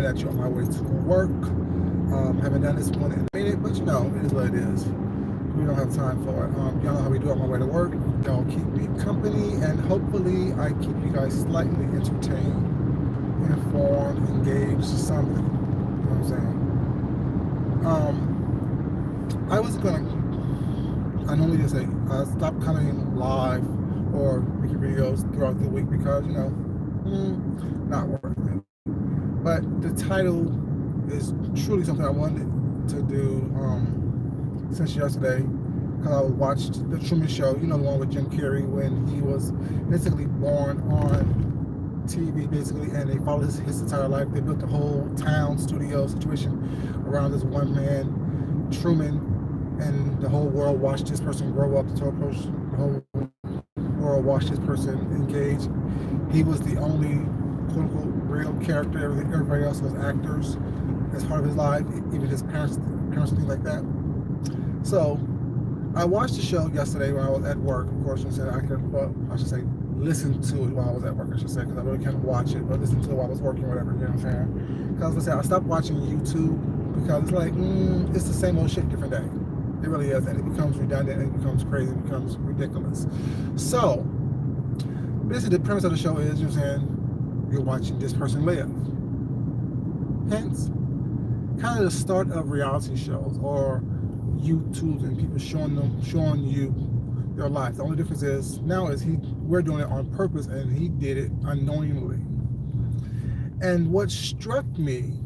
coming at you on my way to work. Haven't done this one in a minute, but you know, it is what it is. We don't have time for it. Y'all know how we do on my way to work. Y'all keep me company, and hopefully I keep you guys slightly entertained, informed, engaged, something. You know what I'm saying? I was gonna, I normally just say, stop coming live or making videos throughout the week because, you know, not worth it. But the title is truly something I wanted to do since yesterday, because I watched the Truman Show, you know, the one with Jim Carrey, when he was basically born on TV, basically, and they followed his entire life. They built the whole town studio situation around this one man, Truman, and the whole world watched this person grow up. The whole world watched this person engage. He was the only quote-unquote real character. Everybody else was actors as part of his life, even his parents and things like that. So I watched the show yesterday when I was at work. Of course, I said I should say listen to it while I was at work, I should say, because I really can't watch it, but listen to it while I was working, whatever, you know what I'm saying? Because let's say I stopped watching YouTube because it's like, it's the same old shit, different day. It really is, and it becomes redundant, and it becomes crazy, it becomes ridiculous. So, basically the premise of the show is, you know what I'm saying, you're watching this person live. Hence, kind of the start of reality shows or YouTube and people showing you their life. The only difference is now is we're doing it on purpose, and he did it unknowingly. And what struck me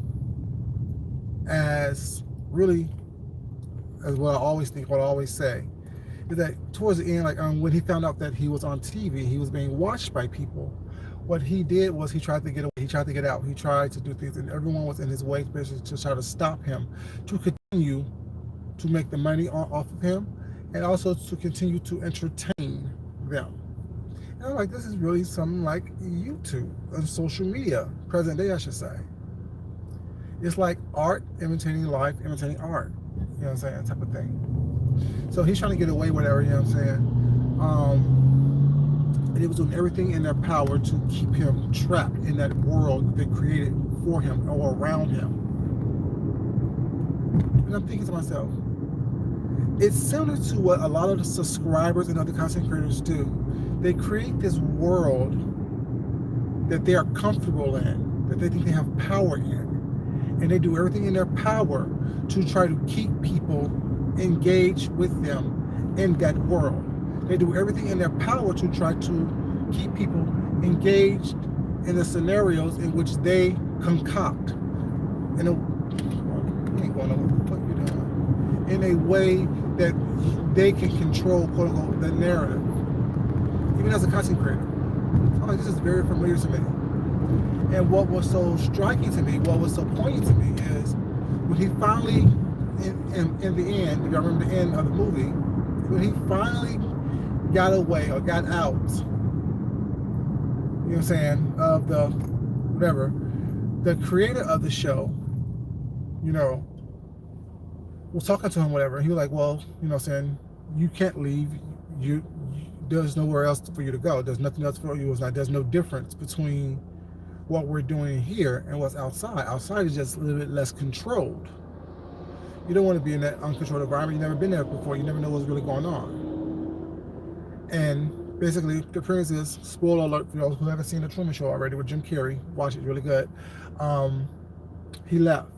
as really, as what I always think, what I always say, is that towards the end, like when he found out that he was on TV, he was being watched by people. What he did was he tried to get away, he tried to get out, he tried to do things, and everyone was in his way, basically to try to stop him, to continue to make the money off of him, and also to continue to entertain them. And I'm like, this is really something like YouTube and social media, present day, I should say. It's like art imitating life, imitating art. You know what I'm saying? Type of thing. So he's trying to get away, whatever, you know what I'm saying? And he was doing everything in their power to keep him trapped in that world they created for him or around him. And I'm thinking to myself, it's similar to what a lot of the subscribers and other content creators do. They create this world that they are comfortable in, that they think they have power in. And they do everything in their power to try to keep people engaged with them in that world. They do everything in their power to try to keep people engaged in the scenarios in which they concoct. In a, you ain't going over what the fuck you doing. In a way that they can control, quote unquote, the narrative. Even as a content creator. I'm like, this is very familiar to me. And what was so striking to me, what was so poignant to me is when he finally, in the end, if y'all remember the end of the movie, when he finally got away or got out, you know what I'm saying, of the, whatever, the creator of the show, you know, was talking to him, whatever, and he was like, well, you know what I'm saying, you can't leave, there's nowhere else for you to go, there's nothing else for you, there's no difference between what we're doing here and what's outside. Outside is just a little bit less controlled. You don't want to be in that uncontrolled environment. You've never been there before. You never know what's really going on. And basically, the premise is, spoiler alert for those who haven't seen the Truman Show already with Jim Carrey, watch it, really good. He left.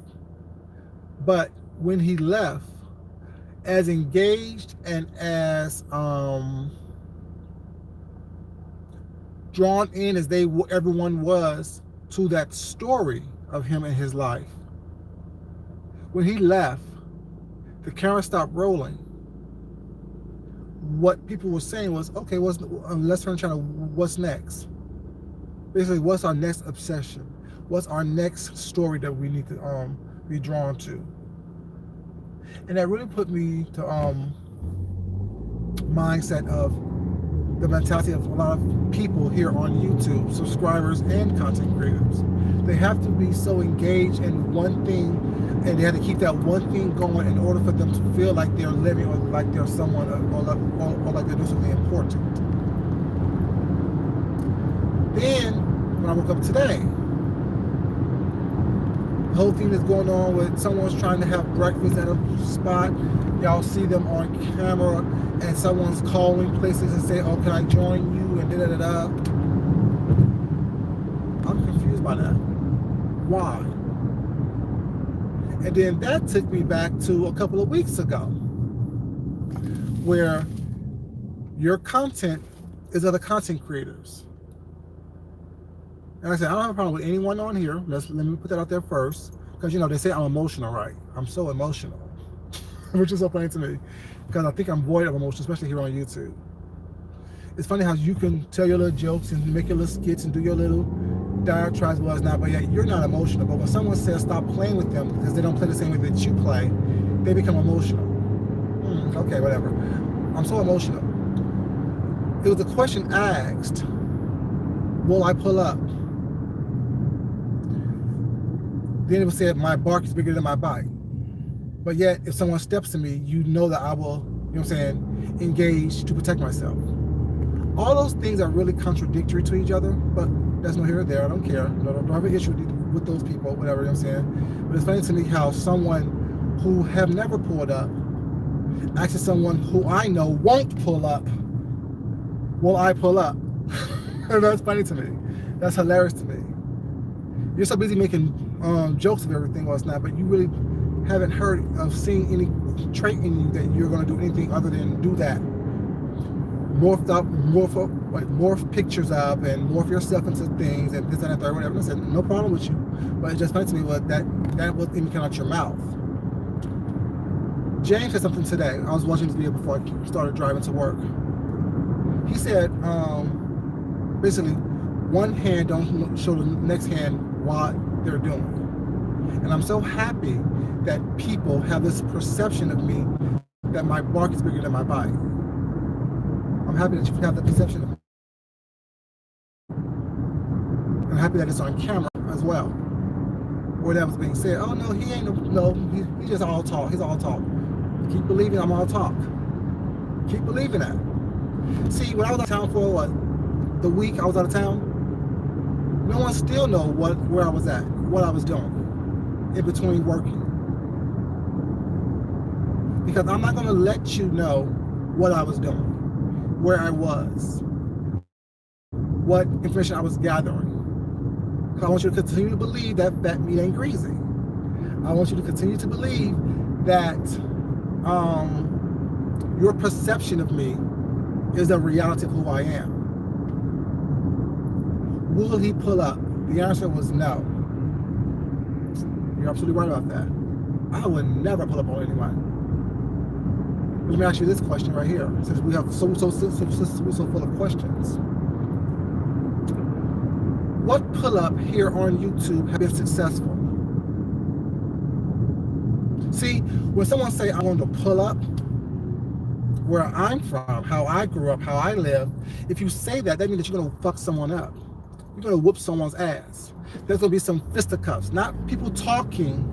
But when he left, as engaged and as drawn in as everyone was to that story of him and his life, when he left, the camera stopped rolling. What people were saying was, okay, let's turn channel, what's next? Basically, what's our next obsession? What's our next story that we need to be drawn to? And that really put me to mindset of the mentality of a lot of people here on YouTube, subscribers and content creators. They have to be so engaged in one thing, and they have to keep that one thing going in order for them to feel like they're living, or like they're someone, or like they're doing something important. Then, when I woke up today, The whole thing that's going on with someone's trying to have breakfast at a spot. Y'all see them on camera and someone's calling places and say, oh, can I join you? And da-da-da-da. I'm confused by that. Why? And then that took me back to a couple of weeks ago where your content is other content creators. And like I said, I don't have a problem with anyone on here. Let me put that out there first. Because, you know, they say I'm emotional, right? I'm so emotional. Which is so funny to me. Because I think I'm void of emotion, especially here on YouTube. It's funny how you can tell your little jokes and make your little skits and do your little diatribes, whatnot, but yet you're not emotional. But when someone says stop playing with them because they don't play the same way that you play, they become emotional. Okay, whatever. I'm so emotional. It was a question asked, will I pull up? Then it was said, my bark is bigger than my bite. But yet, if someone steps to me, you know that I will, you know what I'm saying, engage to protect myself. All those things are really contradictory to each other, but there's no here or there. I don't care. No, don't have an issue with those people, whatever, you know what I'm saying. But it's funny to me how someone who have never pulled up asks someone who I know won't pull up, will I pull up? And that's funny to me. That's hilarious to me. You're so busy making jokes of everything or it's not, but you really haven't heard of seeing any trait in you that you're going to do anything other than do that. Morph pictures up and morph yourself into things and this and that, third, whatever. I said, no problem with you. But it's just funny to me that was even coming out your mouth. James said something today. I was watching this video before I started driving to work. He said, basically, one hand don't show the next hand what they're doing. And I'm so happy that people have this perception of me that my bark is bigger than my bite. I'm happy that you have the perception of me. I'm happy that it's on camera as well. Where that was being said, oh no, he ain't he's just all talk. He's all talk. Keep believing I'm all talk. Keep believing that. See, when I was out of town for the week I was out of town, no one still know where I was at, what I was doing in between working. Because I'm not going to let you know what I was doing, where I was, what information I was gathering. Because I want you to continue to believe that fat meat ain't greasy. I want you to continue to believe that your perception of me is the reality of who I am. Will he pull up? The answer was no. You're absolutely right about that. I would never pull up on anyone. Let me ask you this question right here, since we have so full of questions. What pull up here on YouTube have been successful? See, when someone say I want to pull up, where I'm from, how I grew up, how I live, if you say that, that means that you're going to fuck someone up. You're going to whoop someone's ass. There's going to be some fisticuffs, not people talking.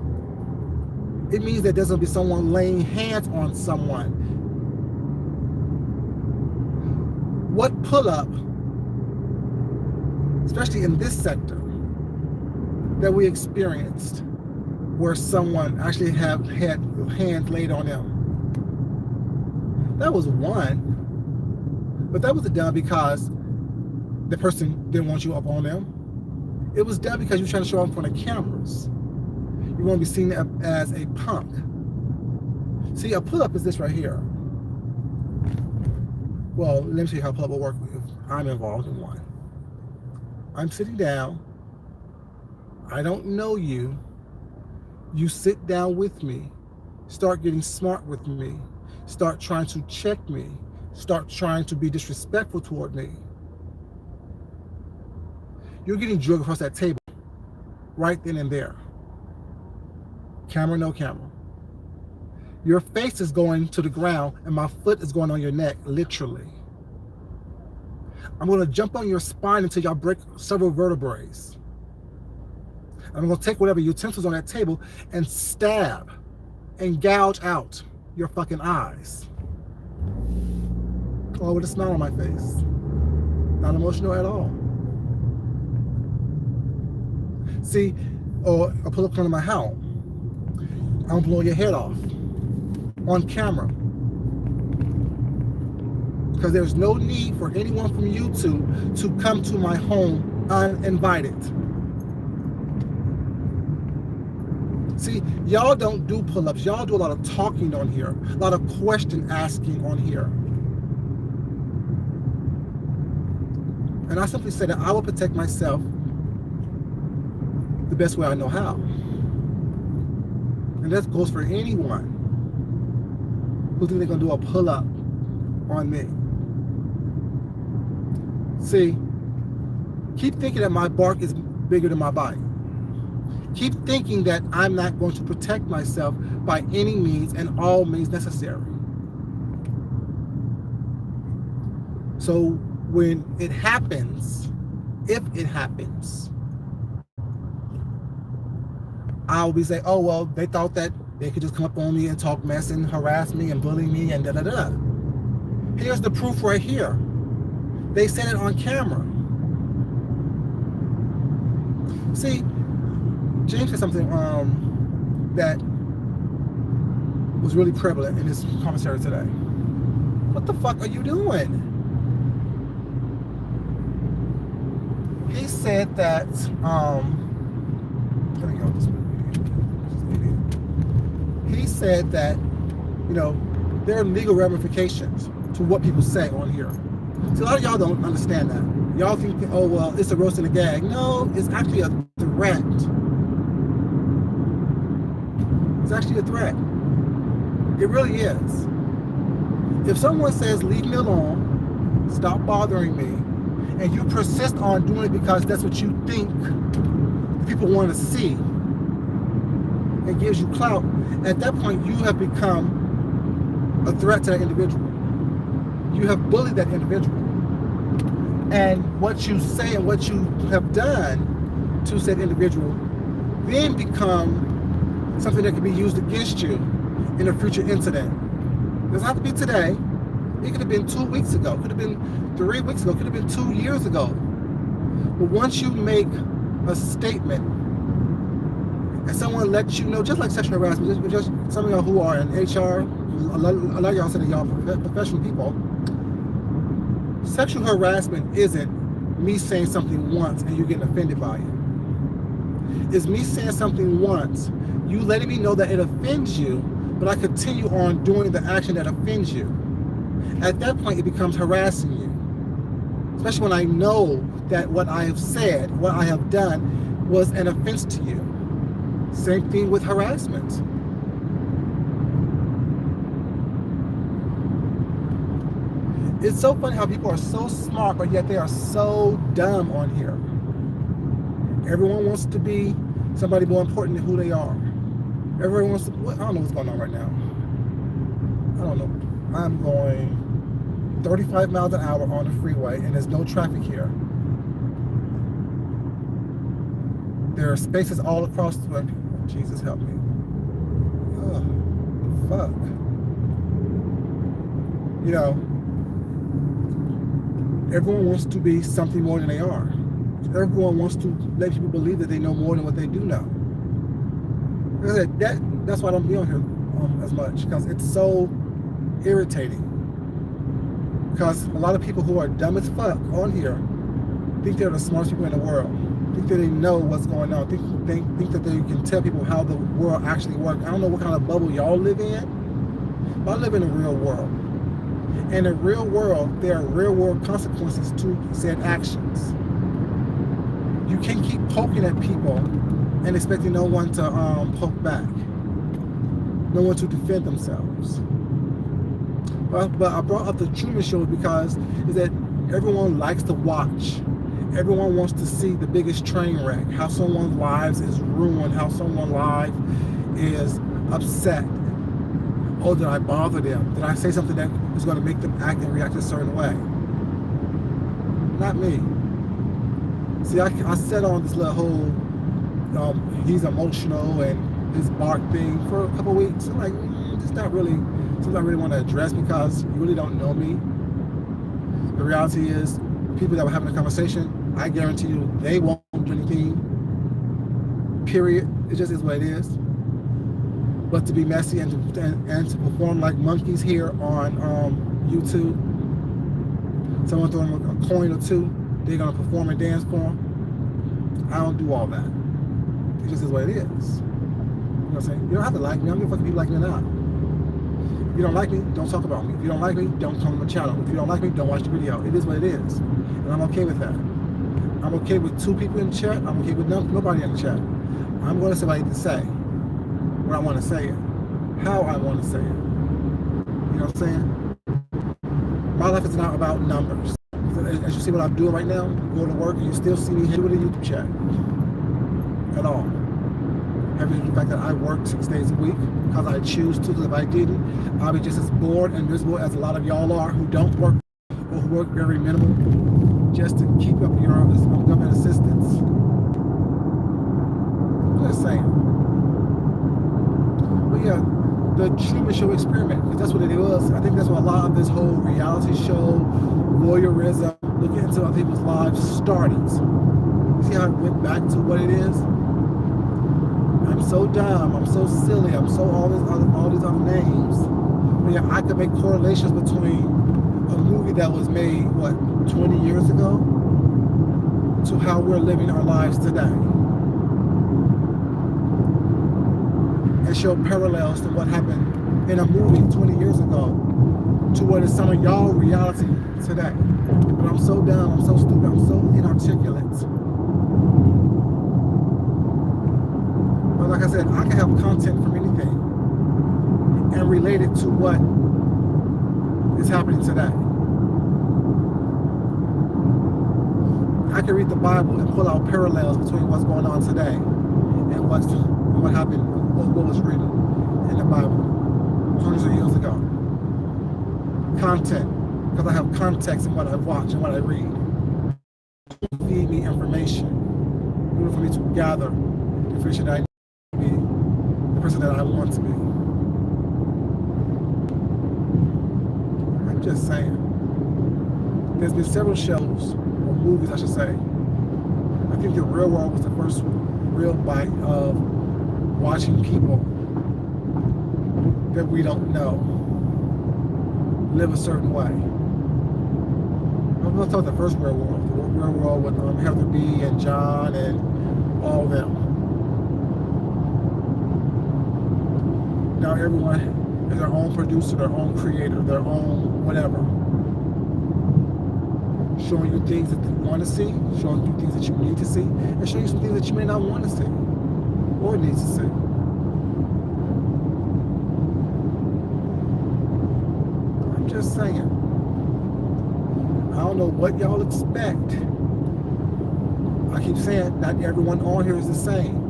It means that there's going to be someone laying hands on someone. What pull-up, especially in this sector, that we experienced, where someone actually had hands laid on them? That was one, but that wasn't done because the person didn't want you up on them. It was done because you're trying to show up in front of cameras. You want to be seen as a punk. See, a pull-up is this right here. Well, let me show you how pull-up will work if I'm involved in one. I'm sitting down. I don't know you. You sit down with me. Start getting smart with me. Start trying to check me. Start trying to be disrespectful toward me. You're getting drugged across that table right then and there. Camera, no camera. Your face is going to the ground and my foot is going on your neck, literally. I'm going to jump on your spine until y'all break several vertebrae. I'm going to take whatever utensils on that table and stab and gouge out your fucking eyes. All with a smile on my face. Not emotional at all. See, or pull up to my house. I'm blowing your head off on camera. Because there's no need for anyone from YouTube to come to my home uninvited. See, y'all don't do pull-ups. Y'all do a lot of talking on here, a lot of question asking on here. And I simply said that I will protect myself the best way I know how. And that goes for anyone who thinks they're going to do a pull-up on me. See, keep thinking that my bark is bigger than my bite. Keep thinking that I'm not going to protect myself by any means and all means necessary. So when it happens, if it happens, I'll be saying, oh, well, they thought that they could just come up on me and talk mess and harass me and bully me and da-da-da. Here's the proof right here. They said it on camera. See, James said something that was really prevalent in his commentary today. What the fuck are you doing? He said that, let me go this way. He said that, you know, there are legal ramifications to what people say on here. So a lot of y'all don't understand that. Y'all think, oh, well, it's a roast and a gag. No, it's actually a threat. It's actually a threat. It really is. If someone says, leave me alone, stop bothering me, and you persist on doing it because that's what you think people want to see, it gives you clout, at that point you have become a threat to that individual. You have bullied that individual. And what you say and what you have done to said individual then become something that can be used against you in a future incident. It doesn't have to be today. It could have been 2 weeks ago. It could have been 3 weeks ago. It could have been 2 years ago. But once you make a statement and someone lets you know, just like sexual harassment, just some of y'all who are in HR, a lot of y'all say that y'all are professional people. Sexual harassment isn't me saying something once and you getting offended by it. It's me saying something once, you letting me know that it offends you, but I continue on doing the action that offends you. At that point, it becomes harassing you. Especially when I know that what I have said, what I have done, was an offense to you. Same thing with harassment. It's so funny how people are so smart, but yet they are so dumb on here. Everyone wants to be somebody more important than who they are. Everyone wants to, I don't know what's going on right now. I don't know. I'm going 35 miles an hour on the freeway and there's no traffic here. There are spaces all across the way. Jesus help me. Oh, fuck. You know, everyone wants to be something more than they are. Everyone wants to let people believe that they know more than what they do know. Like I said, that's why I don't be on here as much, because it's so irritating. Because a lot of people who are dumb as fuck on here think they're the smartest people in the world. Think that they know what's going on. Think that they can tell people how the world actually works. I don't know what kind of bubble y'all live in, but I live in the real world. In the real world, there are real world consequences to said actions. You can't keep poking at people and expecting no one to poke back. No one to defend themselves. But I brought up the Truman Show because is that everyone likes to watch. Everyone wants to see the biggest train wreck, how someone's lives is ruined, how someone's life is upset. Oh, did I bother them? Did I say something that is going to make them act and react a certain way? Not me. See, I sat on this little whole, he's emotional and his bark thing for a couple weeks. I'm like, it's not really something I really want to address because you really don't know me. The reality is, people that were having a conversation, I guarantee you they won't do anything. period. It just is what it is. But to be messy and to perform like monkeys here on YouTube, someone throwing a coin or two, they're gonna perform and dance for them. I don't do all that. It just is what it is. You know what I'm saying? You don't have to like me. I'm gonna fucking people like me or not. If you don't like me, don't talk about me. If you don't like me, don't come to my channel. If you don't like me, don't watch the video. It is what it is. And I'm okay with that. I'm okay with 2 people in the chat. I'm okay with nobody in the chat. I'm going to say what I need to say. When I want to say it. How I want to say it. You know what I'm saying? My life is not about numbers. As you see what I'm doing right now, go to work, and you still see me here with a YouTube chat. At all. Having the fact that I work 6 days a week because I choose to, because if I didn't, I'll be just as bored and miserable as a lot of y'all are who don't work or who work very minimal just to keep up your government assistance. I'm just saying. But yeah, the Truman Show experiment, because that's what it was. I think that's what a lot of this whole reality show, voyeurism, looking into other people's lives started. You see how it went back to what it is? I'm so dumb, I'm so silly, I'm so all these other names. But yeah, I could make correlations between a movie that was made, what, 20 years ago, to how we're living our lives today. And show parallels to what happened in a movie 20 years ago to what is some of y'all reality today. But I'm so dumb, I'm so stupid, I'm so inarticulate. But like I said, I can have content from anything and relate it to what is happening today. I can read the Bible and pull out parallels between what's going on today and what happened, what was written in the Bible hundreds of years ago. Content, because I have context in what I watch and what I read. Feed me information in order for me to gather the information that I need to be the person that I want to be. I'm just saying. There's been several shows, or movies I should say. I think The Real World was the first real bite of watching people that we don't know live a certain way. I'm going to talk about the first Real World. The Real World with Heather B. and John and all of them. Now everyone is their own producer, their own creator, their own whatever. Showing you things that you want to see, showing you things that you need to see, and showing you some things that you may not want to see or need to see. I'm just saying. I don't know what y'all expect. I keep saying not everyone on here is the same.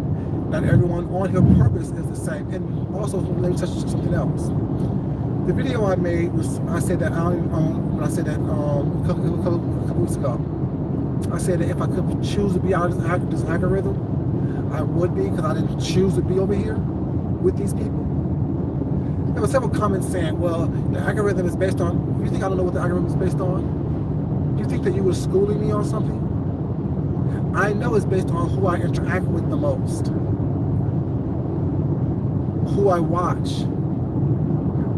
Not everyone on here purpose is the same. And also, let me touch something else. The video I made was, I said that when I said that a couple weeks ago, I said that if I could choose to be out of this algorithm, I would be, because I didn't choose to be over here with these people. There were several comments saying, well, the algorithm is based on, you think I don't know what the algorithm is based on? You think that you were schooling me on something? I know it's based on who I interact with the most, who I watch.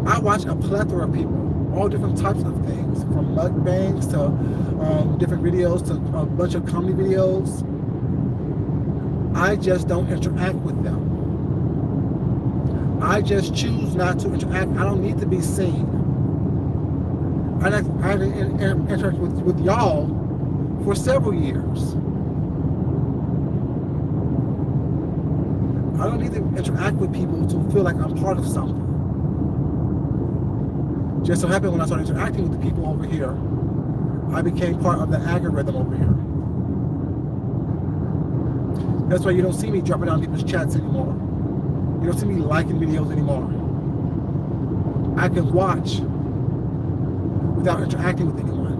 I watch a plethora of people, all different types of things, from mukbangs to different videos to a bunch of comedy videos. I just don't interact with them. I just choose not to interact. I don't need to be seen. I interacted with y'all for several years. I don't need to interact with people to feel like I'm part of something. Just so happened when I started interacting with the people over here, I became part of the algorithm over here. That's why you don't see me dropping down people's chats anymore. You don't see me liking videos anymore. I can watch without interacting with anyone.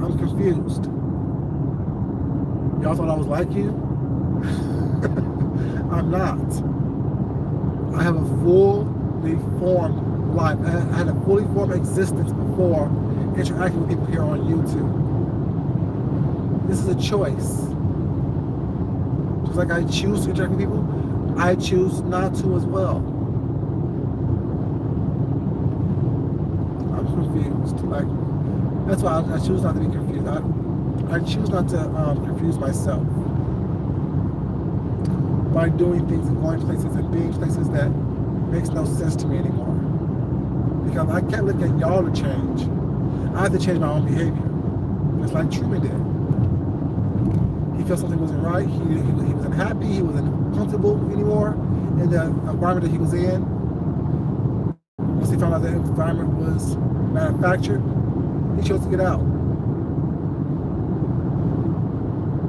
I'm confused. Y'all thought I was like you? I'm not. I have a fully formed life. I had a fully formed existence before interacting with people here on YouTube. This is a choice. Just like I choose to interact with people, I choose not to as well. I'm confused. Like, that's why I choose not to be confused. I choose not to confuse myself by doing things and going places and being places that makes no sense to me anymore. Because I can't look at y'all to change. I have to change my own behavior. Just like Truman did. He felt something wasn't right. He wasn't happy. He wasn't comfortable anymore in the environment that he was in. Once he found out that the environment was manufactured, he chose to get out.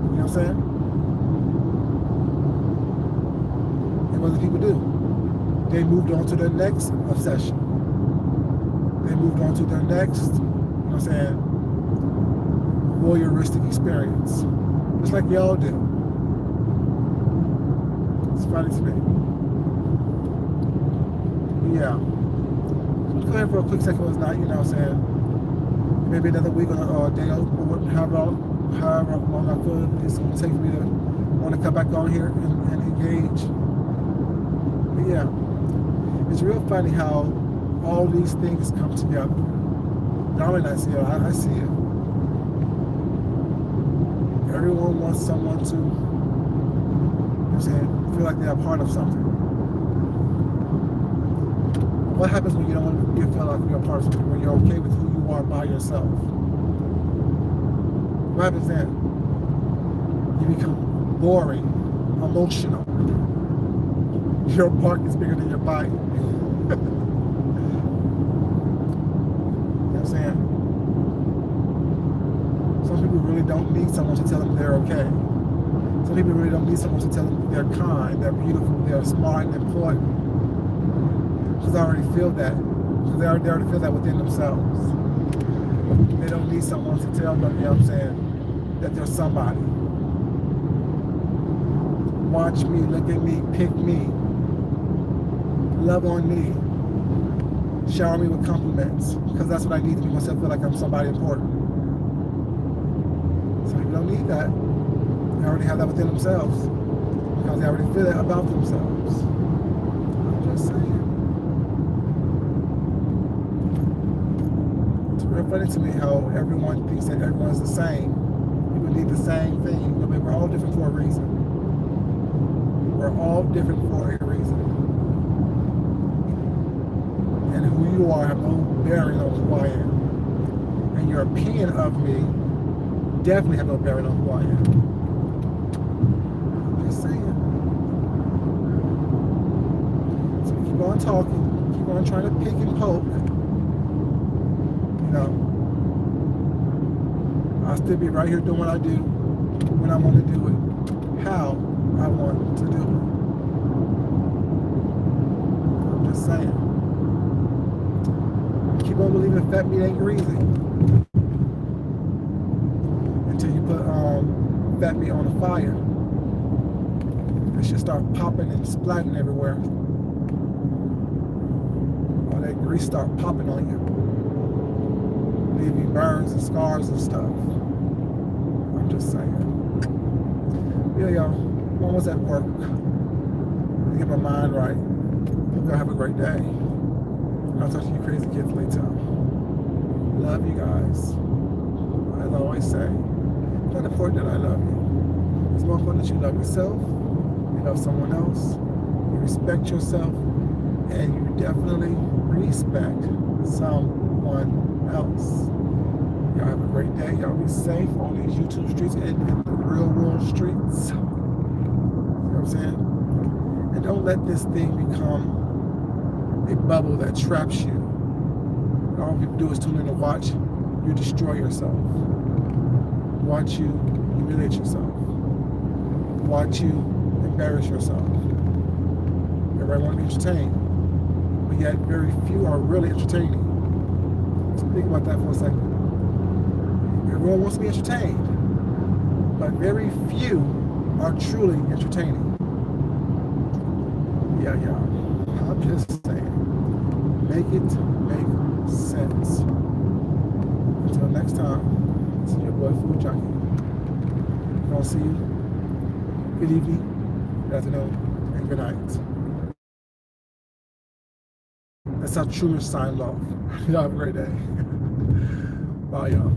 You know what I'm saying? And what do people do? They moved on to their next obsession. They moved on to their next, you know what I'm saying, voyeuristic experience. Just like y'all do. It's funny to me. Yeah. Let's go ahead for a quick second last night, you know what I'm saying? Maybe another week or a day or however long I feel it's going to take me to want to come back on here and engage. But yeah, it's real funny how all these things come together. Y'all may not see it, I see it. Everyone wants someone to, you know what I'm saying, feel like they're a part of something. What happens when you don't feel like you're a part of something, when you're okay with who you are by yourself? What happens then? You become boring, emotional. Your bark is bigger than your bite. You know what I'm saying? Some people really don't need someone to tell them they're okay. Some people really don't need someone to tell them they're kind, they're beautiful, they're smart and important. Because they already feel that. Because they already feel that within themselves. They don't need someone to tell them, you know what I'm saying, that they're somebody. Watch me, look at me, pick me, love on me, shower me with compliments, because that's what I need to make myself feel like I'm somebody important. Some people don't need that. They already have that within themselves, because they already feel that about themselves. I'm just saying. It's real funny to me how everyone thinks that everyone's the same. People need the same thing. I mean, we're all different for a reason. We're all different for a reason. And who you are have no bearing on who I am. And your opinion of me definitely have no bearing on who I am. I'm just saying. So keep on talking, keep on trying to pick and poke. You know, I'll still be right here doing what I do when I want to do it, how I want to do it. I'm just saying. Keep on believing fat meat ain't greasy until you put fat meat on the fire. It should start popping and splatting everywhere. All that grease start popping on you, leaving burns and scars and stuff. I'm just saying. Yeah, y'all. I'm almost at work. Get my mind right. Hope y'all have a great day. I'll talk to you crazy kids later. Love you guys. As I always say, it's not important that I love you. It's more important that you love yourself, you love someone else, you respect yourself, and you definitely respect someone else. Y'all have a great day. Y'all be safe on these YouTube streets and in the real world streets. You know what I'm saying? And don't let this thing become a bubble that traps you. All people do is tune in to watch you destroy yourself. Watch you humiliate yourself. Watch you embarrass yourself. Everybody want to be entertained, but yet very few are really entertaining. So think about that for a second. Everyone wants to be entertained, but very few are truly entertaining. Yeah. I'm just saying. Make it make sense. Until next time, it's your boy Food Junkie. going to see you. Good evening, good afternoon, and good night. That's how Truman signed off. Y'all have a great day. Bye, y'all.